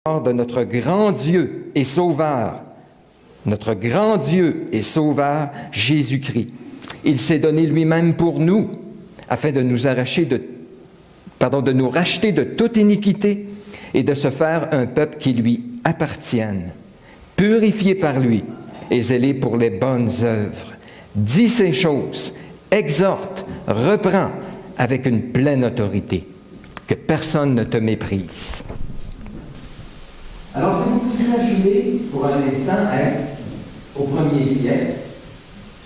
de notre grand Dieu et Sauveur, Jésus-Christ. Il s'est donné lui-même pour nous, afin de nous racheter de toute iniquité et de se faire un peuple qui lui appartienne, purifié par lui et zélé pour les bonnes œuvres. Dis ces choses, exhorte, reprends avec une pleine autorité, que personne ne te méprise. Alors, si vous vous imaginez pour un instant être au 1er siècle,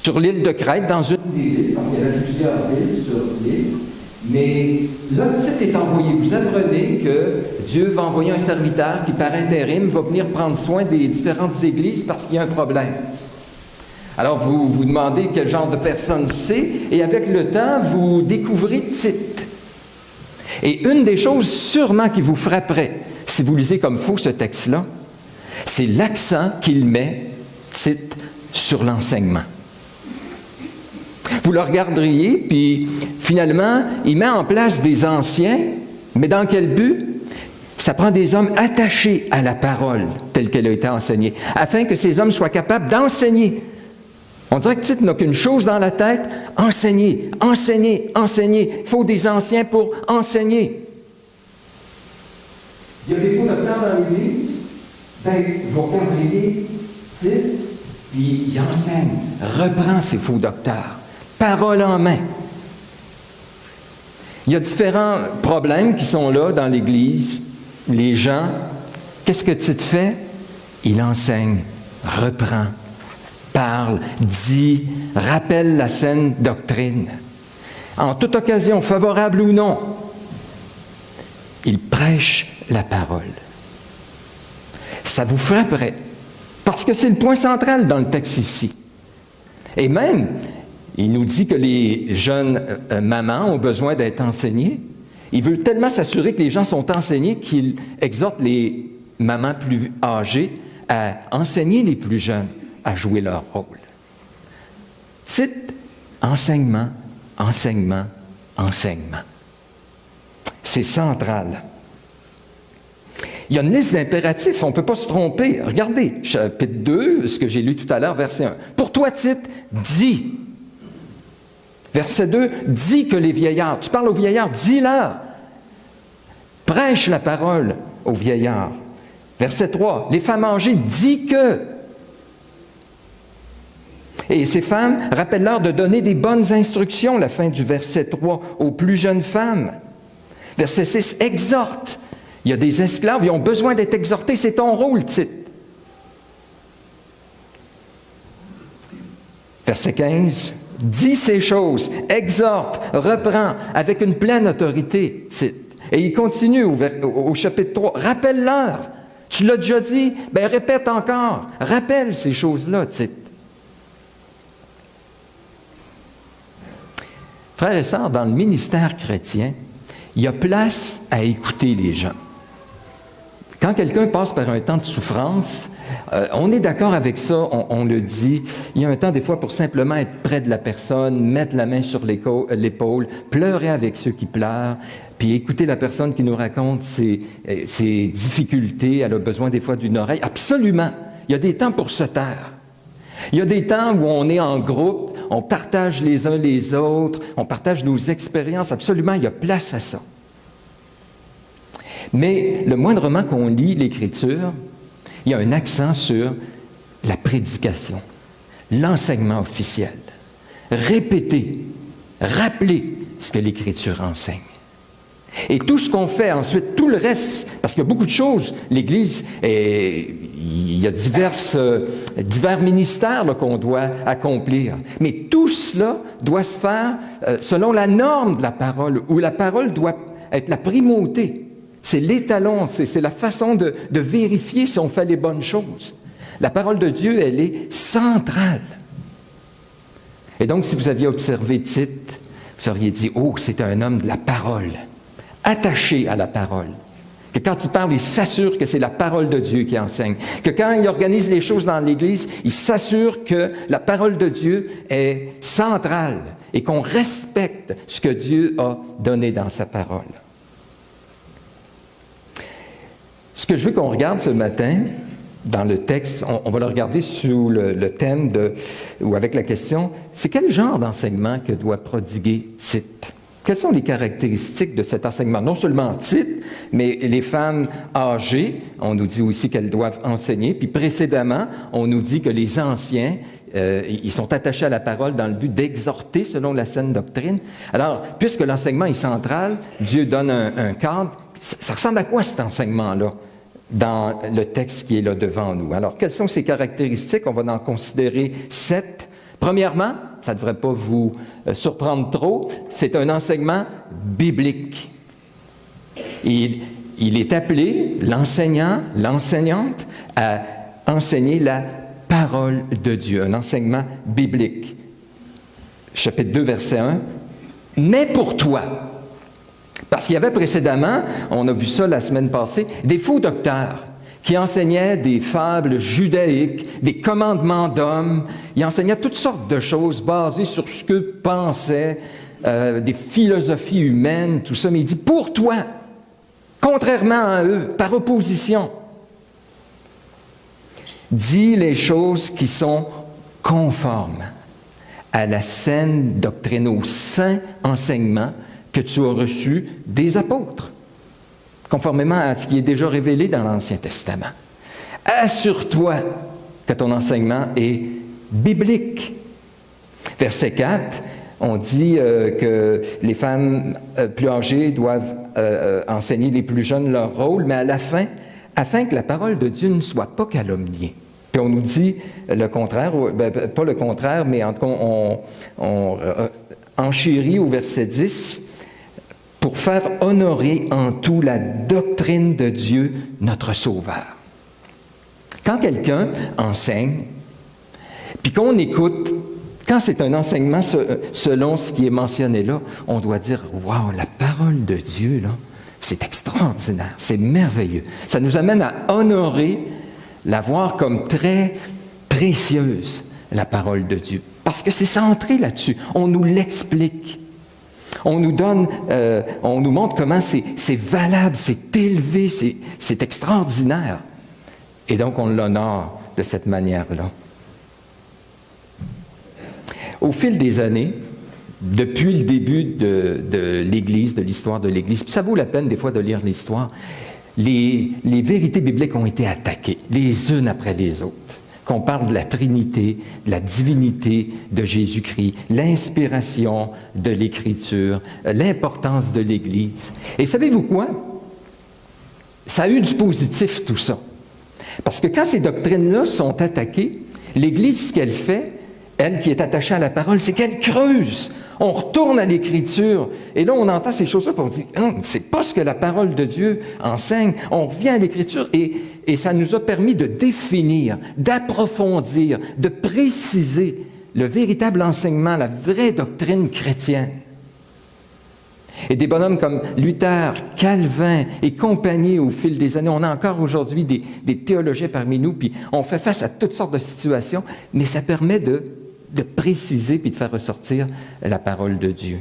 sur l'île de Crète, dans une des villes, parce qu'il y avait plusieurs villes sur l'île, mais là, le titre est envoyé. Vous apprenez que Dieu va envoyer un serviteur qui, par intérim, va venir prendre soin des différentes églises parce qu'il y a un problème. Alors, vous vous demandez quel genre de personne c'est, et avec le temps, vous découvrez Tite. Et une des choses sûrement qui vous frapperait, si vous lisez comme faux ce texte-là, c'est l'accent qu'il met, Tite, sur l'enseignement. Vous le regarderiez, puis finalement, il met en place des anciens, mais dans quel but? Ça prend des hommes attachés à la parole telle qu'elle a été enseignée, afin que ces hommes soient capables d'enseigner. On dirait que Tite n'a qu'une chose dans la tête, enseigner, enseigner, enseigner. Il faut des anciens pour enseigner. Il y a des faux docteurs dans l'Église, ils vont quadriller Tite, puis il enseigne, reprend ces faux docteurs, parole en main. Il y a différents problèmes qui sont là dans l'Église. Les gens, qu'est-ce que Tite fait? Il enseigne, reprend, parle, dit, rappelle la saine doctrine. En toute occasion, favorable ou non, il prêche la parole. Ça vous frapperait, parce que c'est le point central dans le texte ici. Et même, il nous dit que les jeunes mamans ont besoin d'être enseignées. Il veut tellement s'assurer que les gens sont enseignés qu'il exhorte les mamans plus âgées à enseigner les plus jeunes à jouer leur rôle. Tite, enseignement, enseignement, enseignement. C'est central. Il y a une liste d'impératifs, on ne peut pas se tromper. Regardez, chapitre 2, ce que j'ai lu tout à l'heure, verset 1. Pour toi, Tite, dis. Verset 2, dis que les vieillards, tu parles aux vieillards, dis-leur. Prêche la parole aux vieillards. Verset 3, les femmes âgées, dis que. Et ces femmes, rappelle-leur de donner des bonnes instructions, la fin du verset 3, aux plus jeunes femmes. Verset 6, exhorte. Il y a des esclaves, ils ont besoin d'être exhortés, c'est ton rôle, Tite. Verset 15, dis ces choses, exhorte, reprends, avec une pleine autorité, Tite. Et il continue au chapitre 3, rappelle-leur. Tu l'as déjà dit, bien répète encore, rappelle ces choses-là, Tite. Frères et sœurs, dans le ministère chrétien, il y a place à écouter les gens. Quand quelqu'un passe par un temps de souffrance, on est d'accord avec ça, on le dit. Il y a un temps des fois pour simplement être près de la personne, mettre la main sur l'épaule, pleurer avec ceux qui pleurent, puis écouter la personne qui nous raconte ses difficultés. Elle a besoin des fois d'une oreille. Absolument, il y a des temps pour se taire. Il y a des temps où on est en groupe, on partage les uns les autres, on partage nos expériences. Absolument, il y a place à ça. Mais le moindrement qu'on lit l'Écriture, il y a un accent sur la prédication, l'enseignement officiel. Répéter, rappeler ce que l'Écriture enseigne. Et tout ce qu'on fait ensuite, tout le reste, parce qu'il y a beaucoup de choses, l'Église, il y a divers ministères là, qu'on doit accomplir. Mais tout cela doit se faire selon la norme de la parole, où la parole doit être la primauté. C'est l'étalon, c'est la façon de vérifier si on fait les bonnes choses. La parole de Dieu, elle est centrale. Et donc, si vous aviez observé Tite, vous auriez dit, oh, c'est un homme de la parole, attaché à la parole. Que quand il parle, il s'assure que c'est la parole de Dieu qui enseigne. Que quand il organise les choses dans l'Église, il s'assure que la parole de Dieu est centrale et qu'on respecte ce que Dieu a donné dans sa parole. Ce que je veux qu'on regarde ce matin, dans le texte, on va le regarder sous le thème ou avec la question, c'est quel genre d'enseignement que doit prodiguer Tite? Quelles sont les caractéristiques de cet enseignement? Non seulement Tite, mais les femmes âgées, on nous dit aussi qu'elles doivent enseigner. Puis précédemment, on nous dit que les anciens, ils sont attachés à la parole dans le but d'exhorter selon la saine doctrine. Alors, puisque l'enseignement est central, Dieu donne un cadre. Ça ressemble à quoi cet enseignement-là dans le texte qui est là devant nous? Alors, quelles sont ces caractéristiques? On va en considérer 7. Premièrement, ça ne devrait pas vous surprendre trop, c'est un enseignement biblique. Il est appelé, l'enseignant, l'enseignante, à enseigner la parole de Dieu, un enseignement biblique. Chapitre 2, verset 1. « Mais pour toi », parce qu'il y avait précédemment, on a vu ça la semaine passée, des faux docteurs qui enseignaient des fables judaïques, des commandements d'hommes. Ils enseignaient toutes sortes de choses basées sur ce que pensaient, des philosophies humaines, tout ça. Mais il dit, pour toi, contrairement à eux, par opposition, dis les choses qui sont conformes à la saine doctrine, au saint enseignement que tu as reçu des apôtres, conformément à ce qui est déjà révélé dans l'Ancien Testament. Assure-toi que ton enseignement est biblique. Verset 4, on dit que les femmes plus âgées doivent enseigner les plus jeunes leur rôle, mais à la fin, afin que la parole de Dieu ne soit pas calomniée. Puis on nous dit le contraire, pas le contraire, mais en tout cas, on enchérit au verset 10, pour faire honorer en tout la doctrine de Dieu, notre Sauveur. Quand quelqu'un enseigne, puis qu'on écoute, quand c'est un enseignement selon ce qui est mentionné là, on doit dire « Wow, la parole de Dieu, là, c'est extraordinaire, c'est merveilleux. » Ça nous amène à honorer, la voir comme très précieuse, la parole de Dieu. Parce que c'est centré là-dessus. On nous l'explique. On nous donne, on nous montre comment c'est valable, c'est élevé, c'est extraordinaire. Et donc, on l'honore de cette manière-là. Au fil des années, depuis le début de l'Église, de l'histoire de l'Église, puis ça vaut la peine des fois de lire l'histoire, les vérités bibliques ont été attaquées, les unes après les autres. Qu'on parle de la Trinité, de la divinité de Jésus-Christ, l'inspiration de l'Écriture, l'importance de l'Église. Et savez-vous quoi? Ça a eu du positif, tout ça. Parce que quand ces doctrines-là sont attaquées, l'Église, ce qu'elle fait, elle qui est attachée à la parole, c'est qu'elle creuse. On retourne à l'Écriture. Et là, on entend ces choses-là pour dire, c'est pas ce que la parole de Dieu enseigne. On revient à l'Écriture et ça nous a permis de définir, d'approfondir, de préciser le véritable enseignement, la vraie doctrine chrétienne. Et des bonhommes comme Luther, Calvin et compagnie au fil des années, on a encore aujourd'hui des théologiens parmi nous, puis on fait face à toutes sortes de situations, mais ça permet de préciser puis de faire ressortir la parole de Dieu.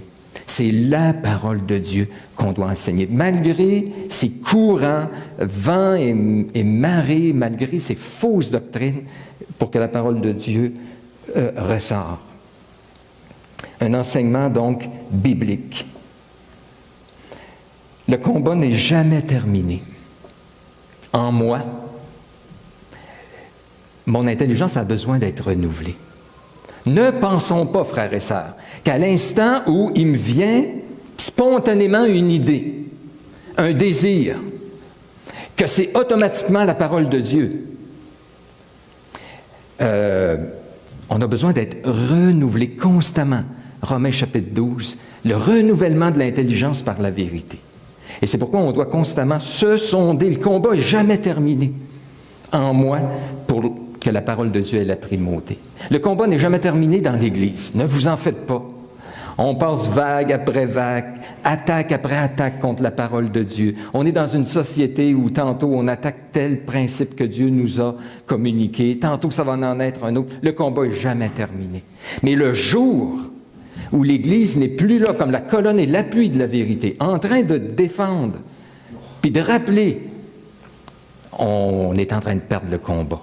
C'est la parole de Dieu qu'on doit enseigner. Malgré ces courants, vents et marées, malgré ces fausses doctrines, pour que la parole de Dieu ressort. Un enseignement donc biblique. Le combat n'est jamais terminé. En moi, mon intelligence a besoin d'être renouvelée. Ne pensons pas, frères et sœurs, qu'à l'instant où il me vient spontanément une idée, un désir, que c'est automatiquement la parole de Dieu. On a besoin d'être renouvelé constamment. Romains chapitre 12, le renouvellement de l'intelligence par la vérité. Et c'est pourquoi on doit constamment se sonder. Le combat n'est jamais terminé en moi pour que la parole de Dieu ait la primauté. Le combat n'est jamais terminé dans l'Église. Ne vous en faites pas. On passe vague après vague, attaque après attaque contre la parole de Dieu. On est dans une société où tantôt on attaque tel principe que Dieu nous a communiqué, tantôt ça va en être un autre. Le combat n'est jamais terminé. Mais le jour où l'Église n'est plus là comme la colonne et l'appui de la vérité, en train de défendre, puis de rappeler on est en train de perdre le combat.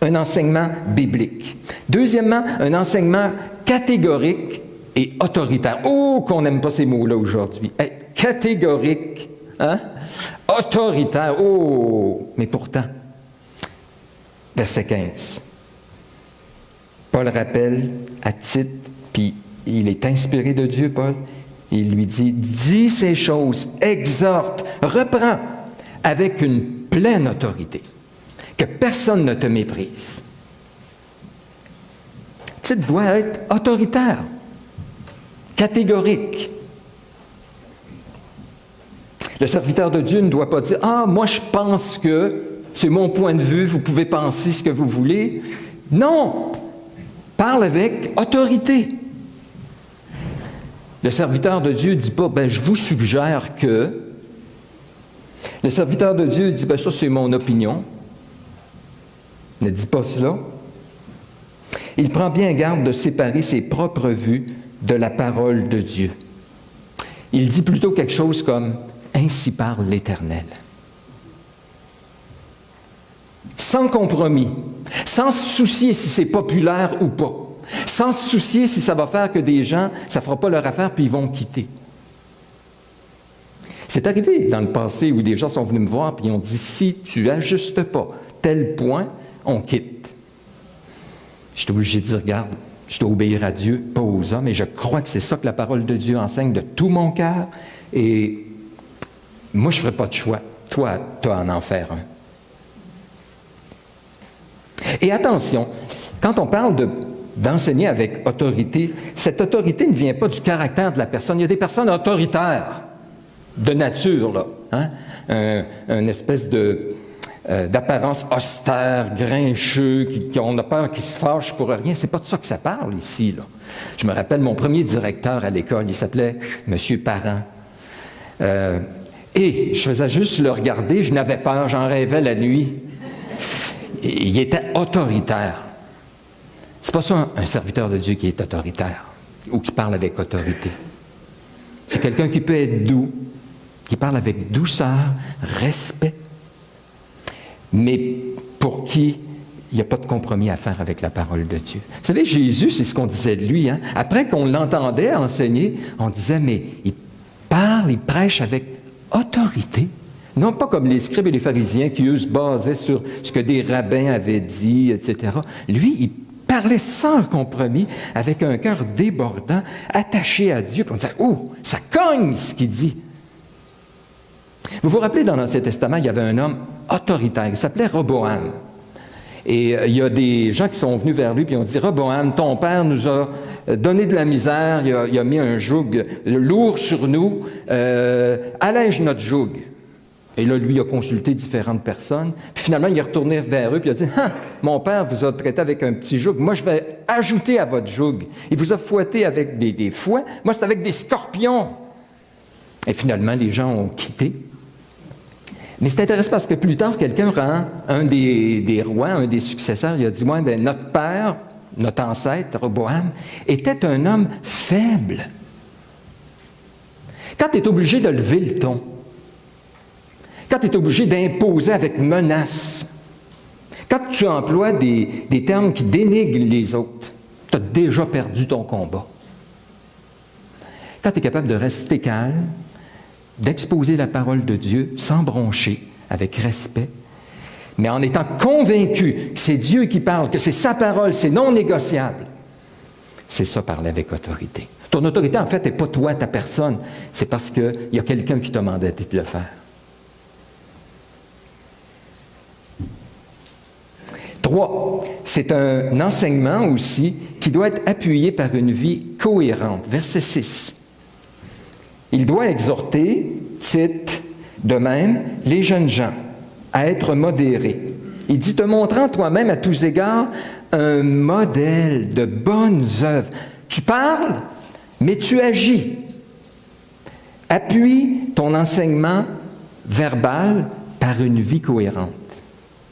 Un enseignement biblique. Deuxièmement, un enseignement catégorique et autoritaire. Oh, qu'on n'aime pas ces mots-là aujourd'hui. Hey, catégorique, hein? Autoritaire. Oh, mais pourtant, verset 15. Paul rappelle à Tite, puis il est inspiré de Dieu, Paul. Il lui dit, dis ces choses, exhorte, reprends avec une pleine autorité, que personne ne te méprise. Tite doit être autoritaire, catégorique. Le serviteur de Dieu ne doit pas dire, ah, moi je pense que c'est mon point de vue, vous pouvez penser ce que vous voulez. Non, parle avec autorité. Le serviteur de Dieu ne dit pas, je vous suggère que. Le serviteur de Dieu dit, ça c'est mon opinion. Ne dit pas cela. Il prend bien garde de séparer ses propres vues de la parole de Dieu. Il dit plutôt quelque chose comme, ainsi parle l'Éternel. Sans compromis, sans se soucier si c'est populaire ou pas. Sans se soucier si ça va faire que des gens, ça ne fera pas leur affaire puis ils vont quitter. C'est arrivé dans le passé où des gens sont venus me voir puis ils ont dit, si tu n'ajustes pas tel point, on quitte. J'étais obligé de dire, regarde, je dois obéir à Dieu, pas aux hommes, et je crois que c'est ça que la parole de Dieu enseigne de tout mon cœur, et moi je ne ferai pas de choix. Toi, tu as à en faire un. Et attention, quand on parle d'enseigner avec autorité, cette autorité ne vient pas du caractère de la personne. Il y a des personnes autoritaires, de nature, là, hein? Une espèce d'apparence austère, grincheux, on a peur qu'ils se fâchent pour rien. C'est pas de ça que ça parle ici, là. Je me rappelle mon premier directeur à l'école, il s'appelait M. Parent. Et je faisais juste le regarder, je n'avais peur, j'en rêvais la nuit. Et il était autoritaire. C'est pas ça un serviteur de Dieu qui est autoritaire ou qui parle avec autorité. C'est quelqu'un qui peut être doux, qui parle avec douceur, respect, mais pour qui il n'y a pas de compromis à faire avec la parole de Dieu. Vous savez, Jésus, c'est ce qu'on disait de lui. Hein? Après qu'on l'entendait enseigner, on disait, mais il parle, il prêche avec autorité. Non pas comme les scribes et les pharisiens qui, eux, se basaient sur ce que des rabbins avaient dit, etc. Lui, il parlait sans compromis, avec un cœur débordant, attaché à Dieu. Puis on disait, oh, ça cogne ce qu'il dit. Vous vous rappelez, dans l'Ancien Testament, il y avait un homme autoritaire, il s'appelait Roboam. Et il y a des gens qui sont venus vers lui et ont dit, Roboam, ton père nous a donné de la misère, il a mis un joug lourd sur nous, allège notre joug. Et là, lui, il a consulté différentes personnes. Puis finalement, il est retourné vers eux, puis il a dit, « Mon père vous a traité avec un petit joug. Moi, je vais ajouter à votre joug. Il vous a fouetté avec des fouets. Moi, c'est avec des scorpions. » Et finalement, les gens ont quitté. Mais c'est intéressant parce que plus tard, quelqu'un rend un des rois, un des successeurs, il a dit, « notre père, notre ancêtre, Roboam, était un homme faible. » Quand tu es obligé de lever le ton, quand tu es obligé d'imposer avec menace, quand tu emploies des termes qui dénigrent les autres, tu as déjà perdu ton combat. Quand tu es capable de rester calme, d'exposer la parole de Dieu sans broncher, avec respect, mais en étant convaincu que c'est Dieu qui parle, que c'est sa parole, c'est non négociable, c'est ça, parler avec autorité. Ton autorité, en fait, n'est pas toi, ta personne, c'est parce qu'il y a quelqu'un qui t'a mandaté de le faire. 3, c'est un enseignement aussi qui doit être appuyé par une vie cohérente. Verset 6. Il doit exhorter, Tite, de même, les jeunes gens à être modérés. Il dit, te montrant toi-même à tous égards un modèle de bonnes œuvres. Tu parles, mais tu agis. Appuie ton enseignement verbal par une vie cohérente.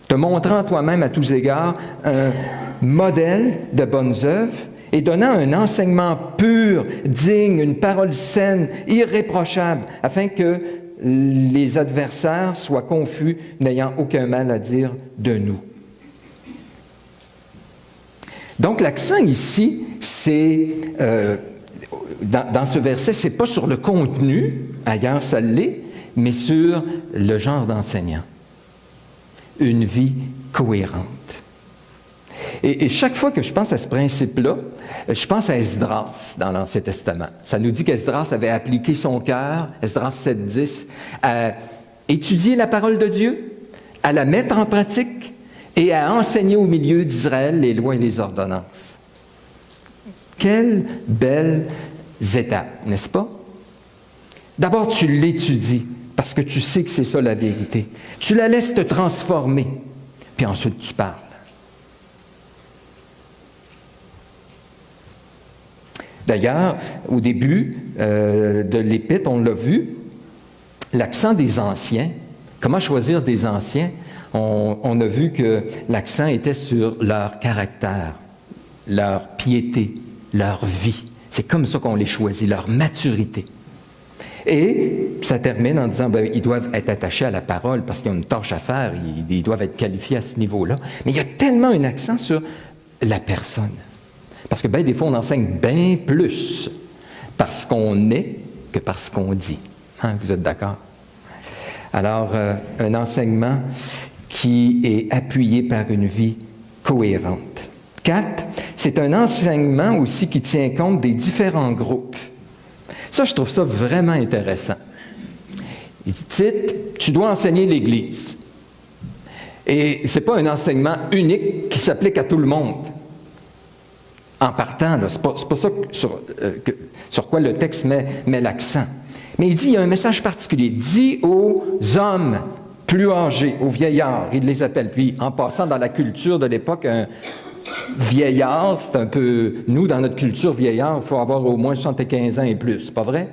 Te montrant toi-même à tous égards un modèle de bonnes œuvres et donnant un enseignement pur, digne, une parole saine, irréprochable, afin que les adversaires soient confus, n'ayant aucun mal à dire de nous. Donc l'accent ici, c'est, dans ce verset, c'est pas sur le contenu, ailleurs ça l'est, mais sur le genre d'enseignant. Une vie cohérente. Et chaque fois que je pense à ce principe-là, je pense à Esdras dans l'Ancien Testament. Ça nous dit qu'Esdras avait appliqué son cœur, Esdras 7.10, à étudier la parole de Dieu, à la mettre en pratique et à enseigner au milieu d'Israël les lois et les ordonnances. Quelles belles étapes, n'est-ce pas? D'abord, tu l'étudies parce que tu sais que c'est ça la vérité. Tu la laisses te transformer, puis ensuite tu parles. D'ailleurs, au début de l'Épître, on l'a vu, l'accent des anciens, comment choisir des anciens, on a vu que l'accent était sur leur caractère, leur piété, leur vie. C'est comme ça qu'on les choisit, leur maturité. Et ça termine en disant, ils doivent être attachés à la parole parce qu'ils ont une tâche à faire, ils doivent être qualifiés à ce niveau-là. Mais il y a tellement un accent sur la personne. Parce que des fois, on enseigne bien plus parce qu'on est que parce qu'on dit. Hein, vous êtes d'accord? Alors, un enseignement qui est appuyé par une vie cohérente. 4, c'est un enseignement aussi qui tient compte des différents groupes. Ça, je trouve ça vraiment intéressant. Il dit, Tite, tu dois enseigner l'Église. Et ce n'est pas un enseignement unique qui s'applique à tout le monde. En partant, ce n'est pas ça sur quoi le texte met l'accent. Mais il dit, il y a un message particulier. Dis aux hommes plus âgés, aux vieillards, il les appelle. Puis, en passant dans la culture de l'époque, un vieillard, c'est un peu... Nous, dans notre culture vieillard, il faut avoir au moins 75 ans et plus, c'est pas vrai?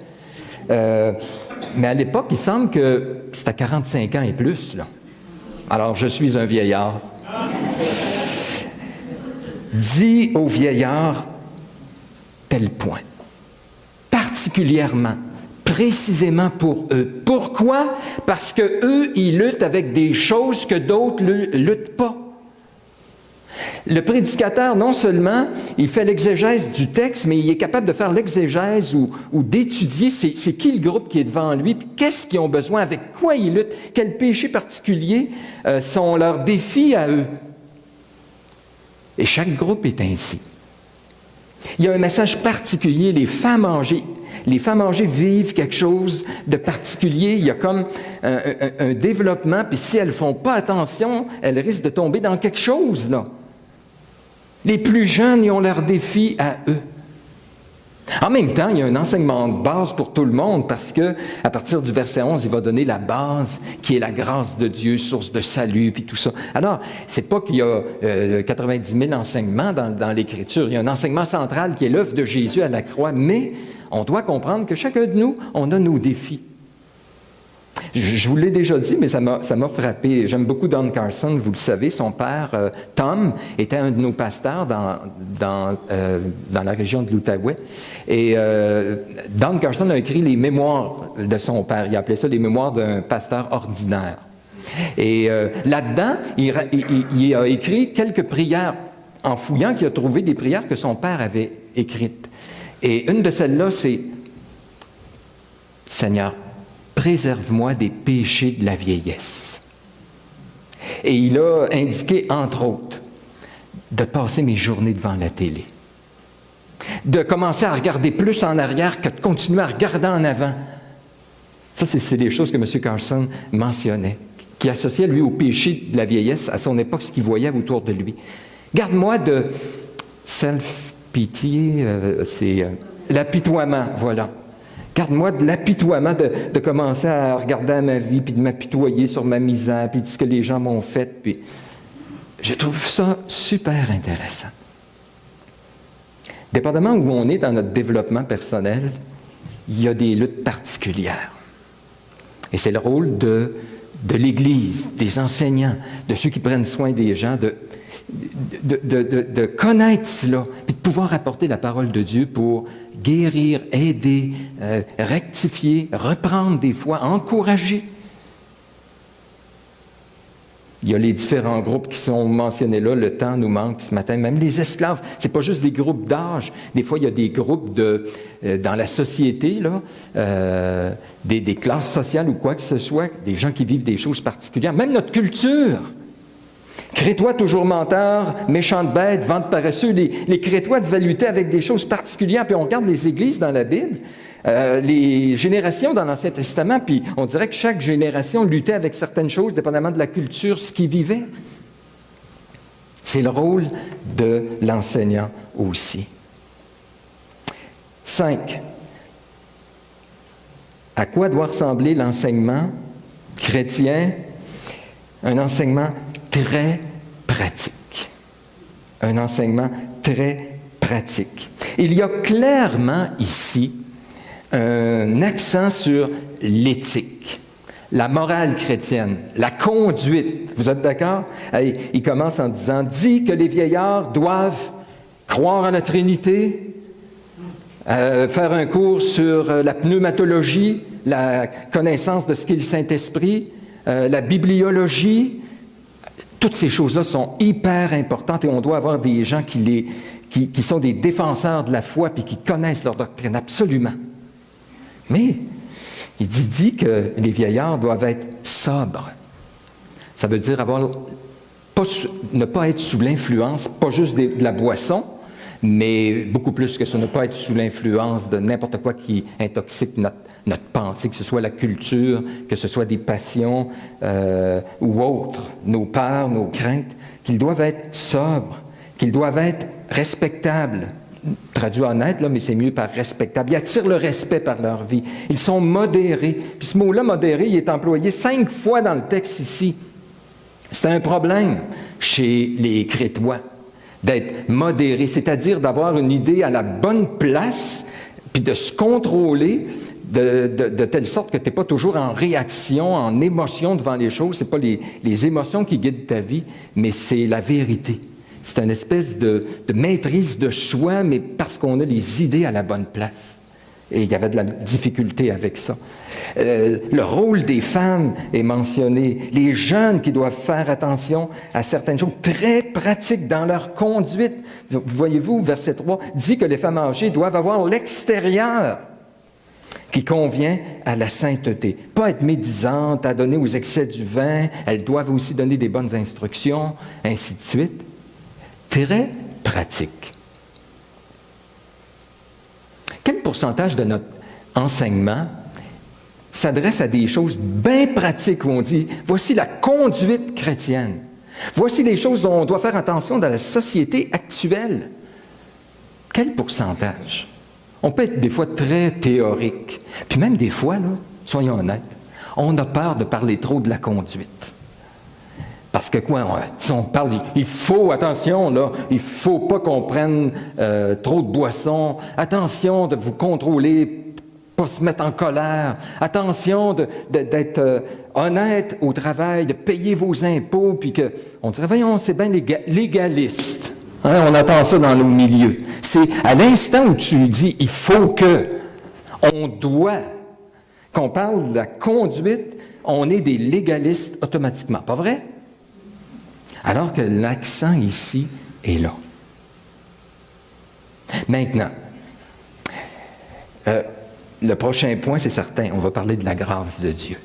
Mais à l'époque, il semble que c'était 45 ans et plus, là. Alors, je suis un vieillard. Dis aux vieillards tel point, particulièrement, précisément pour eux. Pourquoi? Parce que eux, ils luttent avec des choses que d'autres ne luttent pas. Le prédicateur, non seulement, il fait l'exégèse du texte, mais il est capable de faire l'exégèse ou d'étudier c'est qui le groupe qui est devant lui, puis qu'est-ce qu'ils ont besoin, avec quoi ils luttent, quels péchés particuliers sont leurs défis à eux. Et chaque groupe est ainsi. Il y a un message particulier, les femmes âgées. Les femmes âgées vivent quelque chose de particulier. Il y a comme un développement, puis si elles ne font pas attention, elles risquent de tomber dans quelque chose, là. Les plus jeunes, ils ont leurs défis à eux. En même temps, il y a un enseignement de base pour tout le monde parce que, à partir du verset 11, il va donner la base qui est la grâce de Dieu, source de salut, puis tout ça. Alors, c'est pas qu'il y a 90 000 enseignements dans l'Écriture. Il y a un enseignement central qui est l'œuvre de Jésus à la croix, mais on doit comprendre que chacun de nous, on a nos défis. Je vous l'ai déjà dit, mais ça m'a frappé. J'aime beaucoup Don Carson, vous le savez. Son père, Tom, était un de nos pasteurs dans la région de l'Outaouais. Et Don Carson a écrit les mémoires de son père. Il appelait ça les mémoires d'un pasteur ordinaire. Et là-dedans, il a écrit quelques prières en fouillant, qu'il a trouvé des prières que son père avait écrites. Et une de celles-là, c'est « Seigneur, préserve-moi des péchés de la vieillesse. » Et il a indiqué, entre autres, de passer mes journées devant la télé, de commencer à regarder plus en arrière que de continuer à regarder en avant. Ça, c'est des choses que M. Carson mentionnait, qui associait, lui, au péché de la vieillesse, à son époque, ce qu'il voyait autour de lui. Garde-moi de self-pity, c'est l'apitoiement, voilà. Garde-moi de l'apitoiement, de commencer à regarder à ma vie, puis de m'apitoyer sur ma misère, puis de ce que les gens m'ont fait. Puis je trouve ça super intéressant. Dépendamment où on est dans notre développement personnel, il y a des luttes particulières. Et c'est le rôle de l'Église, des enseignants, de ceux qui prennent soin des gens, de connaître cela, puis de pouvoir apporter la parole de Dieu pour guérir, aider, rectifier, reprendre des fois, encourager. Il y a les différents groupes qui sont mentionnés là, le temps nous manque ce matin, même les esclaves, c'est pas juste des groupes d'âge, des fois il y a des groupes dans la société, là, des classes sociales ou quoi que ce soit, des gens qui vivent des choses particulières, même notre culture. Crétois toujours menteur, méchante bête, vente paresseux, les Crétois devaient lutter avec des choses particulières, puis on regarde les églises dans la Bible, les générations dans l'Ancien Testament, puis on dirait que chaque génération luttait avec certaines choses, dépendamment de la culture, ce qu'ils vivaient. C'est le rôle de l'enseignant aussi. 5. À quoi doit ressembler l'enseignement chrétien? Un enseignement très pratique. Un enseignement très pratique. Il y a clairement ici un accent sur l'éthique, la morale chrétienne, la conduite. Vous êtes d'accord? Il commence en disant « Dis que les vieillards doivent croire à la Trinité, faire un cours sur la pneumatologie, la connaissance de ce qu'est le Saint-Esprit, la bibliologie. » Toutes ces choses-là sont hyper importantes et on doit avoir des gens qui sont des défenseurs de la foi puis qui connaissent leur doctrine absolument. Mais il dit que les vieillards doivent être sobres. Ça veut dire ne pas être sous l'influence, pas juste de la boisson, mais beaucoup plus que ça, ne pas être sous l'influence de n'importe quoi qui intoxique notre pensée, que ce soit la culture, que ce soit des passions ou autres, nos peurs, nos craintes, qu'ils doivent être sobres, qu'ils doivent être respectables. Traduit honnête, là, mais c'est mieux par respectable. Ils attirent le respect par leur vie. Ils sont modérés. Puis ce mot-là, modéré, il est employé 5 fois dans le texte ici. C'est un problème chez les Crétois d'être modéré, c'est-à-dire d'avoir une idée à la bonne place, puis de se contrôler de telle sorte que tu n'es pas toujours en réaction, en émotion devant les choses. Ce n'est pas les émotions qui guident ta vie, mais c'est la vérité. C'est une espèce de maîtrise de soi, mais parce qu'on a les idées à la bonne place. Et il y avait de la difficulté avec ça. Le rôle des femmes est mentionné. Les jeunes qui doivent faire attention à certaines choses très pratiques dans leur conduite. Voyez-vous, verset 3, dit que les femmes âgées doivent avoir l'extérieur qui convient à la sainteté. Pas être médisantes, à donner aux excès du vin. Elles doivent aussi donner des bonnes instructions, ainsi de suite. Très pratique. Quel pourcentage de notre enseignement s'adresse à des choses bien pratiques où on dit « voici la conduite chrétienne, voici les choses dont on doit faire attention dans la société actuelle ». Quel pourcentage? On peut être des fois très théorique. Puis même des fois, là, soyons honnêtes, on a peur de parler trop de la conduite. Parce que quoi, si on parle, il faut, attention, là, il ne faut pas qu'on prenne trop de boissons, attention de vous contrôler, pas se mettre en colère, attention d'être honnête au travail, de payer vos impôts, puis on dirait, voyons, c'est bien légaliste. Hein, on attend ça dans nos milieux. C'est à l'instant où tu dis, il faut que, on doit, qu'on parle de la conduite, on est des légalistes automatiquement, pas vrai? Alors que l'accent ici est là. Maintenant, le prochain point, c'est certain, on va parler de la grâce de Dieu.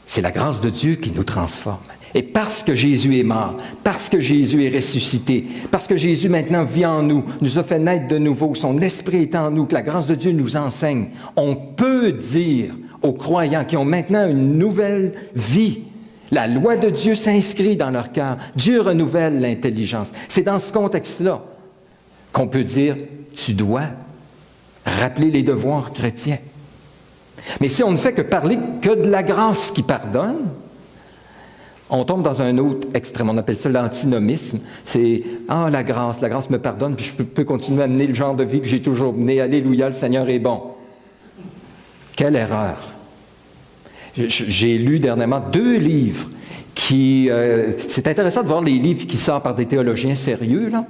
C'est la grâce de Dieu qui nous transforme. Et parce que Jésus est mort, parce que Jésus est ressuscité, parce que Jésus maintenant vit en nous, nous a fait naître de nouveau, son esprit est en nous, que la grâce de Dieu nous enseigne, on peut dire aux croyants qui ont maintenant une nouvelle vie, la loi de Dieu s'inscrit dans leur cœur. Dieu renouvelle l'intelligence. C'est dans ce contexte-là qu'on peut dire, tu dois rappeler les devoirs chrétiens. Mais si on ne fait que parler que de la grâce qui pardonne, on tombe dans un autre extrême. On appelle ça l'antinomisme. C'est « Ah, la grâce me pardonne, puis je peux continuer à mener le genre de vie que j'ai toujours mené. Alléluia, le Seigneur est bon. » Quelle erreur! J'ai lu dernièrement 2 livres c'est intéressant de voir les livres qui sortent par des théologiens sérieux, là.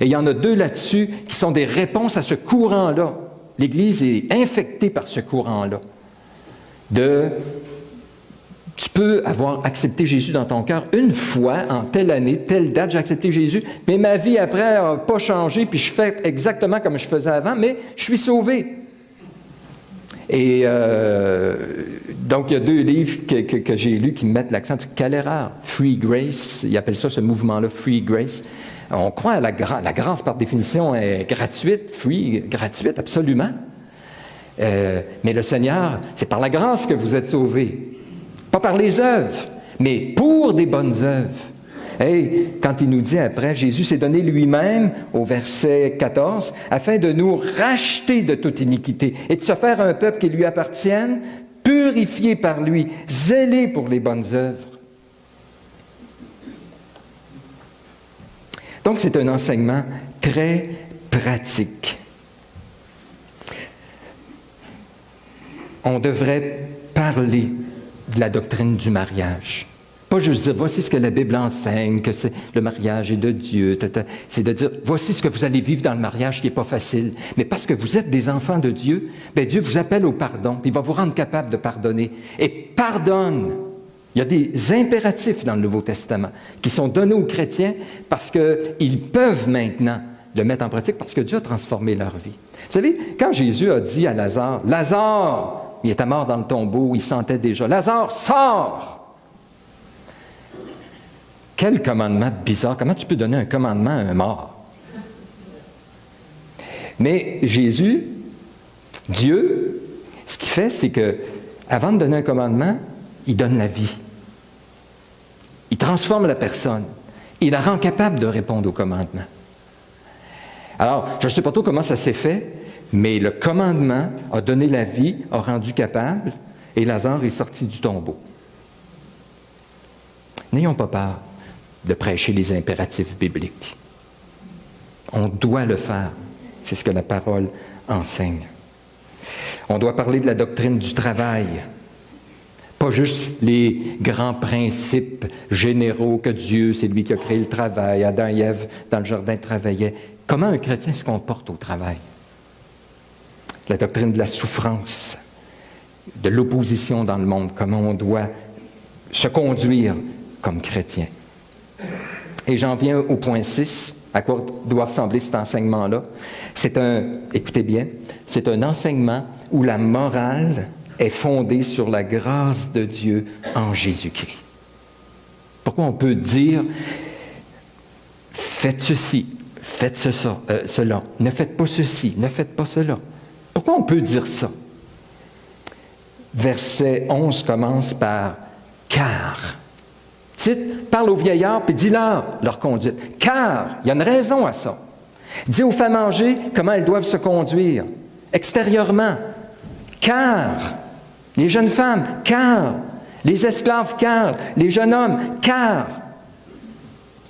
Et il y en a 2 là-dessus qui sont des réponses à ce courant-là. L'Église est infectée par ce courant-là. Tu peux avoir accepté Jésus dans ton cœur une fois, en telle année, telle date, j'ai accepté Jésus, mais ma vie après n'a pas changé, puis je fais exactement comme je faisais avant, mais je suis sauvé. Et donc, il y a 2 livres que j'ai lus qui mettent l'accent sur quelle erreur. Free Grace, ils appellent ça, ce mouvement-là, Free Grace. On croit à la grâce, par définition, est gratuite, free, gratuite, absolument. Mais le Seigneur, c'est par la grâce que vous êtes sauvés. Pas par les œuvres, mais pour des bonnes œuvres. Hey, quand il nous dit après, Jésus s'est donné lui-même, au verset 14, afin de nous racheter de toute iniquité et de se faire un peuple qui lui appartienne, purifié par lui, zélé pour les bonnes œuvres. Donc, c'est un enseignement très pratique. On devrait parler de la doctrine du mariage. Pas juste dire, voici ce que la Bible enseigne, que le mariage est de Dieu. C'est de dire, voici ce que vous allez vivre dans le mariage qui n'est pas facile. Mais parce que vous êtes des enfants de Dieu, bien Dieu vous appelle au pardon, puis il va vous rendre capable de pardonner. Et pardonne. Il y a des impératifs dans le Nouveau Testament qui sont donnés aux chrétiens parce qu'ils peuvent maintenant le mettre en pratique parce que Dieu a transformé leur vie. Vous savez, quand Jésus a dit à Lazare, « Lazare, il était mort dans le tombeau, il sentait déjà, « Lazare, sors! » Quel commandement bizarre! Comment tu peux donner un commandement à un mort? Mais Jésus, Dieu, ce qu'il fait, c'est que avant de donner un commandement, il donne la vie. Il transforme la personne. Il la rend capable de répondre au commandement. Alors, je ne sais pas trop comment ça s'est fait, mais le commandement a donné la vie, a rendu capable, et Lazare est sorti du tombeau. N'ayons pas peur de prêcher les impératifs bibliques. On doit le faire. C'est ce que la parole enseigne. On doit parler de la doctrine du travail. Pas juste les grands principes généraux que Dieu, c'est lui qui a créé le travail. Adam et Ève, dans le jardin, travaillaient. Comment un chrétien se comporte au travail? La doctrine de la souffrance, de l'opposition dans le monde, comment on doit se conduire comme chrétien. Et j'en viens au point 6, à quoi doit ressembler cet enseignement-là. Écoutez bien, c'est un enseignement où la morale est fondée sur la grâce de Dieu en Jésus-Christ. Pourquoi on peut dire « faites ceci, faites cela, ne faites pas ceci, ne faites pas cela ». Pourquoi on peut dire ça? Verset 11 commence par « car ». Tite parle aux vieillards puis dis-leur conduite. Car, il y a une raison à ça. Dis aux femmes âgées comment elles doivent se conduire extérieurement. Car, les jeunes femmes, car, les esclaves, car, les jeunes hommes, car.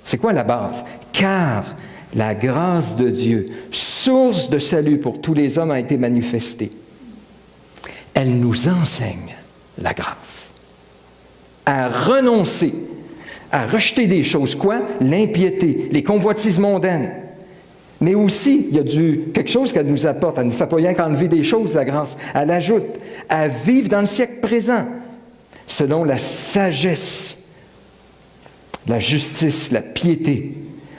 C'est quoi la base? Car la grâce de Dieu, source de salut pour tous les hommes, a été manifestée. Elle nous enseigne la grâce. À renoncer, à rejeter des choses. Quoi? L'impiété, les convoitises mondaines. Mais aussi, il y a quelque chose qu'elle nous apporte. Elle ne fait pas rien qu'enlever des choses, la grâce. Elle ajoute à vivre dans le siècle présent, selon la sagesse, la justice, la piété,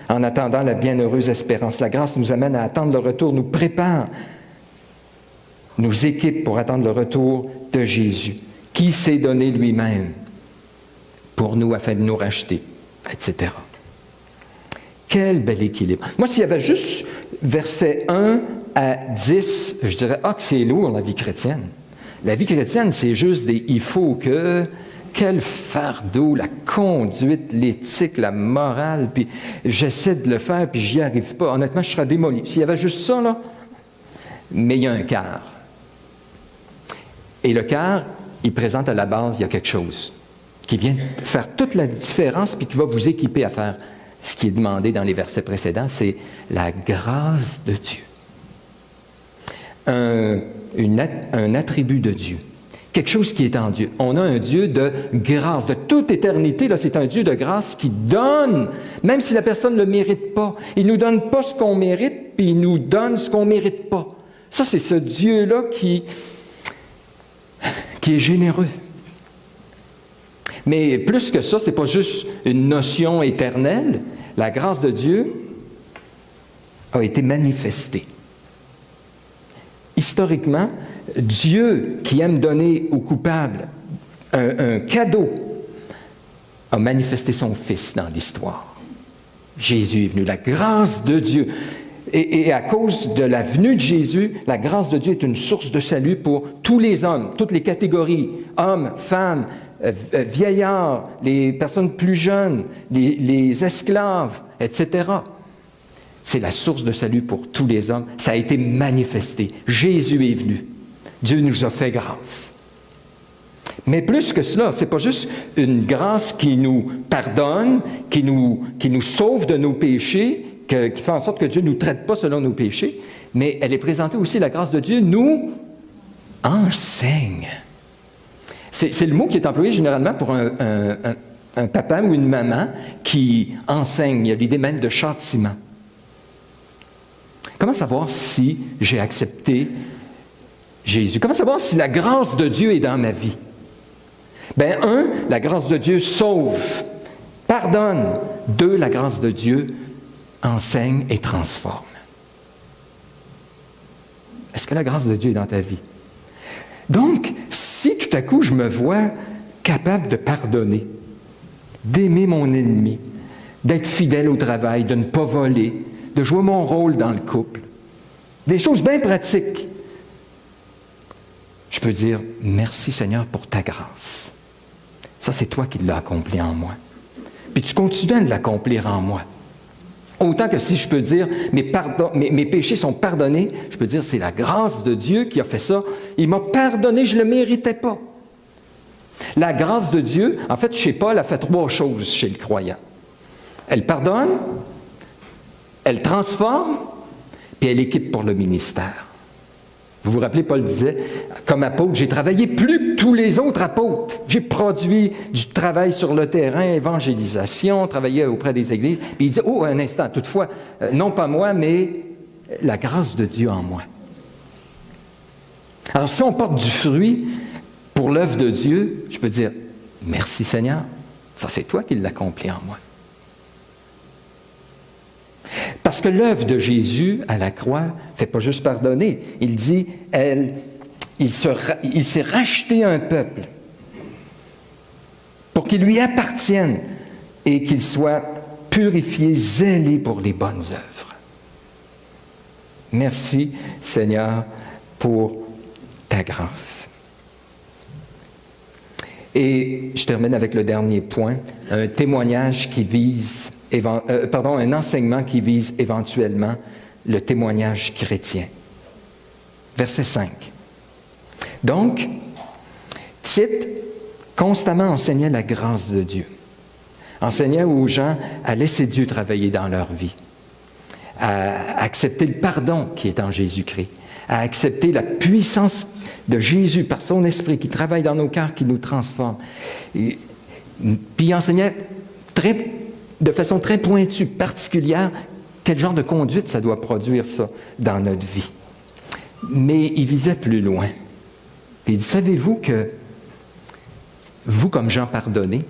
en attendant la bienheureuse espérance. La grâce nous amène à attendre le retour, nous prépare, nous équipe pour attendre le retour de Jésus, qui s'est donné lui-même pour nous afin de nous racheter, etc. Quel bel équilibre. Moi, s'il y avait juste versets 1 à 10, je dirais, que c'est lourd, la vie chrétienne. La vie chrétienne, c'est juste des « il faut que », quel fardeau, la conduite, l'éthique, la morale, puis j'essaie de le faire, puis j'y arrive pas. Honnêtement, je serais démoli. S'il y avait juste ça, là, mais il y a un quart. Et le quart, il présente à la base, il y a quelque chose qui vient faire toute la différence, puis qui va vous équiper à faire ce qui est demandé dans les versets précédents, c'est la grâce de Dieu. Un attribut de Dieu quelque chose qui est en Dieu. On a un Dieu de grâce, de toute éternité. Là, c'est un Dieu de grâce qui donne, même si la personne ne le mérite pas. Il ne nous donne pas ce qu'on mérite, puis il nous donne ce qu'on ne mérite pas. Ça, c'est ce Dieu-là qui est généreux. Mais plus que ça, ce n'est pas juste une notion éternelle. La grâce de Dieu a été manifestée. Historiquement, Dieu, qui aime donner aux coupables un cadeau, a manifesté son Fils dans l'histoire. Jésus est venu, la grâce de Dieu. Et à cause de la venue de Jésus, la grâce de Dieu est une source de salut pour tous les hommes, toutes les catégories, hommes, femmes, vieillards, les personnes plus jeunes, les esclaves, etc. C'est la source de salut pour tous les hommes. Ça a été manifesté. Jésus est venu. Dieu nous a fait grâce. Mais plus que cela, ce n'est pas juste une grâce qui nous pardonne, qui nous sauve de nos péchés, qui fait en sorte que Dieu ne nous traite pas selon nos péchés, mais elle est présentée aussi, la grâce de Dieu nous enseigne. C'est le mot qui est employé généralement pour un papa ou une maman qui enseigne. Il y a l'idée même de châtiment. Comment savoir si j'ai accepté Jésus? Comment savoir si la grâce de Dieu est dans ma vie? Bien, 1, la grâce de Dieu sauve, pardonne. 2, la grâce de Dieu enseigne et transforme. Est-ce que la grâce de Dieu est dans ta vie? Donc, si tout à coup je me vois capable de pardonner, d'aimer mon ennemi, d'être fidèle au travail, de ne pas voler, de jouer mon rôle dans le couple, des choses bien pratiques, je peux dire merci Seigneur pour ta grâce. Ça, c'est toi qui l'as accompli en moi. Puis tu continues de l'accomplir en moi. Autant que si je peux dire mes péchés sont pardonnés, je peux dire c'est la grâce de Dieu qui a fait ça. Il m'a pardonné, je ne le méritais pas. La grâce de Dieu, en fait, chez Paul, a fait 3 choses chez le croyant. Elle pardonne, elle transforme, puis elle équipe pour le ministère. Vous vous rappelez, Paul disait, comme apôtre, j'ai travaillé plus que tous les autres apôtres. J'ai produit du travail sur le terrain, évangélisation, travaillé auprès des églises. Puis il disait, oh, un instant, toutefois, non pas moi, mais la grâce de Dieu en moi. Alors, si on porte du fruit pour l'œuvre de Dieu, je peux dire, merci Seigneur, ça c'est toi qui l'accomplis en moi. Parce que l'œuvre de Jésus à la croix ne fait pas juste pardonner. Il dit, il s'est racheté un peuple pour qu'il lui appartienne et qu'il soit purifié, zélé pour les bonnes œuvres. Merci Seigneur pour ta grâce. Et je termine avec le dernier point, un témoignage qui vise un enseignement qui vise éventuellement le témoignage chrétien. Verset 5. Donc, Tite constamment enseignait la grâce de Dieu, enseignait aux gens à laisser Dieu travailler dans leur vie, à accepter le pardon qui est en Jésus-Christ, à accepter la puissance de Jésus par son esprit qui travaille dans nos cœurs, qui nous transforme. Puis il enseignait de façon très pointue, particulière, quel genre de conduite ça doit produire ça dans notre vie. Mais il visait plus loin. Il dit, savez-vous que vous, comme gens pardonnés,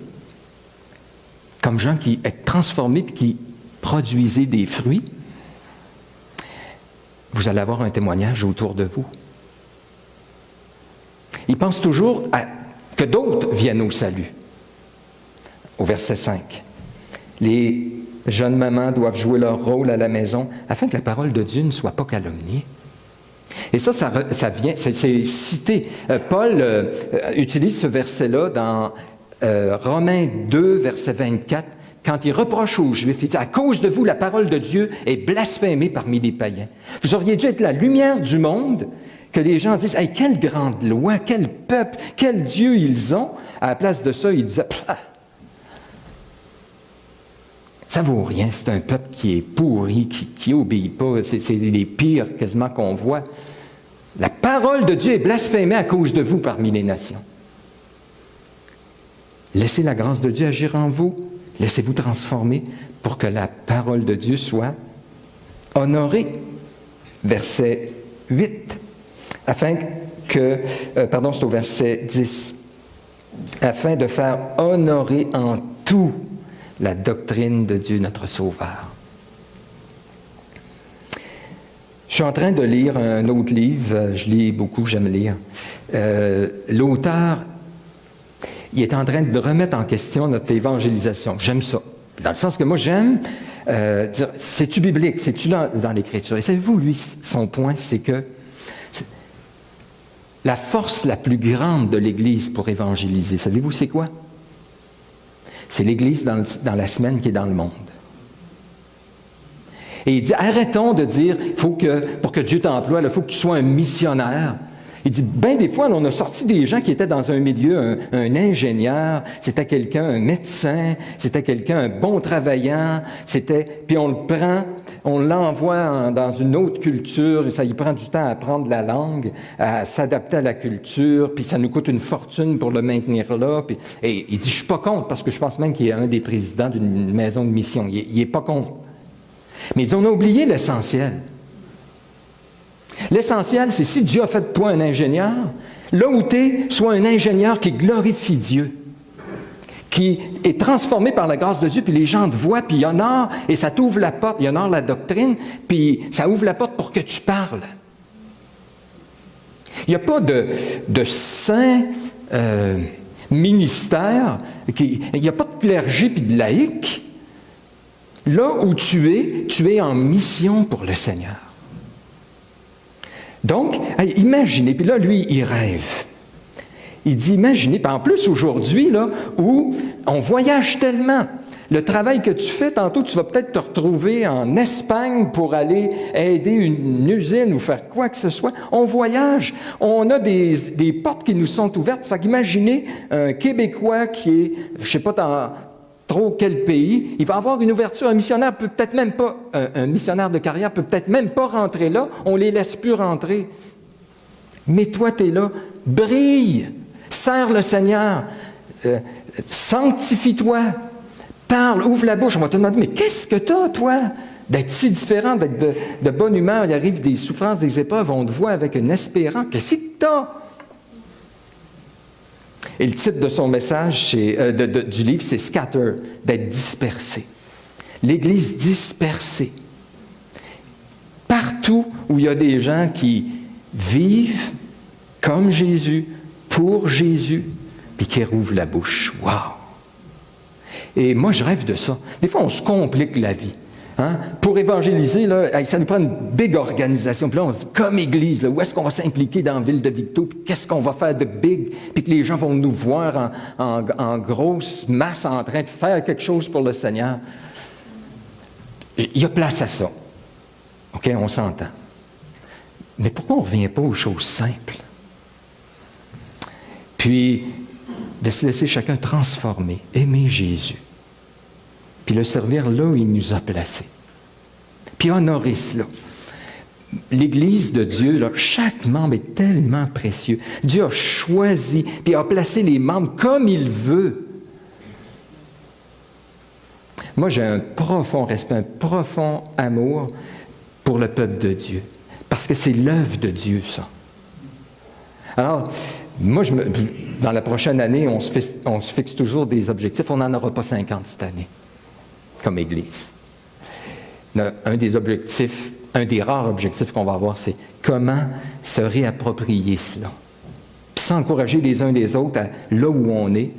comme gens qui êtes transformés et qui produisez des fruits, vous allez avoir un témoignage autour de vous. Il pense toujours que d'autres viennent au salut. Au verset 5. Les jeunes mamans doivent jouer leur rôle à la maison afin que la parole de Dieu ne soit pas calomniée. Et ça vient, c'est cité. Paul utilise ce verset-là dans Romains 2, verset 24, quand il reproche aux Juifs, il dit « À cause de vous, la parole de Dieu est blasphémée parmi les païens. Vous auriez dû être la lumière du monde, que les gens disent hey, « Quelle grande loi, quel peuple, quel Dieu ils ont. » À la place de ça, il disait « Ça vaut rien, c'est un peuple qui est pourri, qui obéit pas, c'est les pires quasiment qu'on voit. » La parole de Dieu est blasphémée à cause de vous parmi les nations. Laissez la grâce de Dieu agir en vous. Laissez-vous transformer pour que la parole de Dieu soit honorée. Verset 8. Afin que, c'est au verset 10. Afin de faire honorer en tout la doctrine de Dieu notre Sauveur. Je suis en train de lire un autre livre, je lis beaucoup, j'aime lire. L'auteur, il est en train de remettre en question notre évangélisation. J'aime ça. Dans le sens que moi, j'aime dire, c'est-tu biblique, c'est-tu dans l'Écriture? Et savez-vous, lui, son point, c'est que la force la plus grande de l'Église pour évangéliser, savez-vous c'est quoi? C'est l'Église dans la semaine qui est dans le monde. Et il dit, arrêtons de dire, pour que Dieu t'emploie, il faut que tu sois un missionnaire. Il dit, bien des fois, on a sorti des gens qui étaient dans un milieu, un ingénieur, c'était quelqu'un, un médecin, c'était quelqu'un, un bon travaillant, puis on le prend, on l'envoie dans une autre culture, et ça y prend du temps à apprendre la langue, à s'adapter à la culture, puis ça nous coûte une fortune pour le maintenir là. Et il dit, je suis pas contre, parce que je pense même qu'il est un des présidents d'une maison de mission. Il est pas contre. Mais on a oublié l'essentiel. L'essentiel, c'est si Dieu a fait de toi un ingénieur, là où tu es, sois un ingénieur qui glorifie Dieu, qui est transformé par la grâce de Dieu, puis les gens te voient, puis ils honorent, et ça t'ouvre la porte, ils honorent la doctrine, puis ça ouvre la porte pour que tu parles. Il n'y a pas de saint ministère, il n'y a pas de clergé puis de laïc. Là où tu es en mission pour le Seigneur. Donc, imaginez, puis là, lui, il rêve. Il dit, imaginez, puis en plus aujourd'hui, là, où on voyage tellement. Le travail que tu fais, tantôt, tu vas peut-être te retrouver en Espagne pour aller aider une usine ou faire quoi que ce soit. On voyage. On a des portes qui nous sont ouvertes. Fait qu'imaginez un Québécois qui est, je ne sais pas, dans trop quel pays, il va avoir une ouverture. Un missionnaire peut peut-être même pas, un missionnaire de carrière peut peut-être même pas rentrer là, on les laisse plus rentrer. Mais toi, tu es là, brille, sers le Seigneur, sanctifie-toi, parle, ouvre la bouche. On va te demander, mais qu'est-ce que tu as, toi, d'être si différent, d'être de bonne humeur, il arrive des souffrances, des épreuves, on te voit avec une espérance. Qu'est-ce que tu as? Et le titre de son message, du livre, c'est « Scatter », d'être dispersé. L'Église dispersée. Partout où il y a des gens qui vivent comme Jésus, pour Jésus, puis qui rouvrent la bouche. Wow! Et moi, je rêve de ça. Des fois, on se complique la vie. Hein? Pour évangéliser, là, ça nous prend une big organisation. Puis là, on se dit, comme Église, là, où est-ce qu'on va s'impliquer dans la ville de Victo? Puis qu'est-ce qu'on va faire de big? Puis que les gens vont nous voir en grosse masse en train de faire quelque chose pour le Seigneur. Il y a place à ça. OK, on s'entend. Mais pourquoi on ne revient pas aux choses simples? Puis, de se laisser chacun transformer, aimer Jésus. Puis le servir là où il nous a placés. Puis honorer cela. L'Église de Dieu, là, chaque membre est tellement précieux. Dieu a choisi, puis a placé les membres comme il veut. Moi, j'ai un profond respect, un profond amour pour le peuple de Dieu. Parce que c'est l'œuvre de Dieu, ça. Alors, moi, dans la prochaine année, on se fixe toujours des objectifs. On n'en aura pas 50 cette année, comme Église. Un des rares objectifs qu'on va avoir, c'est comment se réapproprier cela. Puis s'encourager les uns les autres là où on est,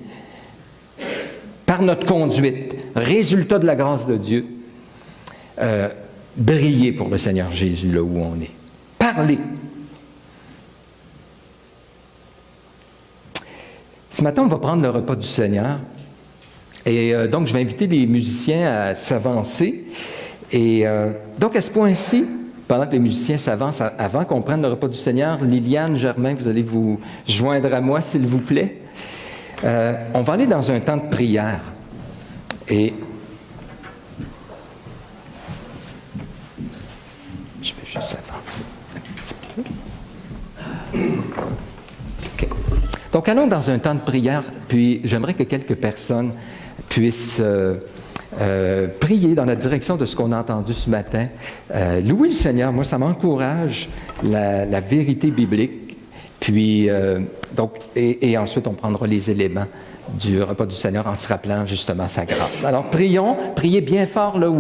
par notre conduite, résultat de la grâce de Dieu, briller pour le Seigneur Jésus là où on est. Parler. Ce matin, on va prendre le repas du Seigneur. Et donc, je vais inviter les musiciens à s'avancer. Et donc, à ce point-ci, pendant que les musiciens s'avancent, avant qu'on prenne le repas du Seigneur, Liliane, Germain, vous allez vous joindre à moi, s'il vous plaît. On va aller dans un temps de prière. Et je vais juste avancer un petit peu. Donc, allons dans un temps de prière, puis j'aimerais que quelques personnes puissent prier dans la direction de ce qu'on a entendu ce matin. Louer le Seigneur, moi, ça m'encourage, la vérité biblique. Puis, et ensuite, on prendra les éléments du repas du Seigneur en se rappelant justement sa grâce. Alors, prions, priez bien fort là où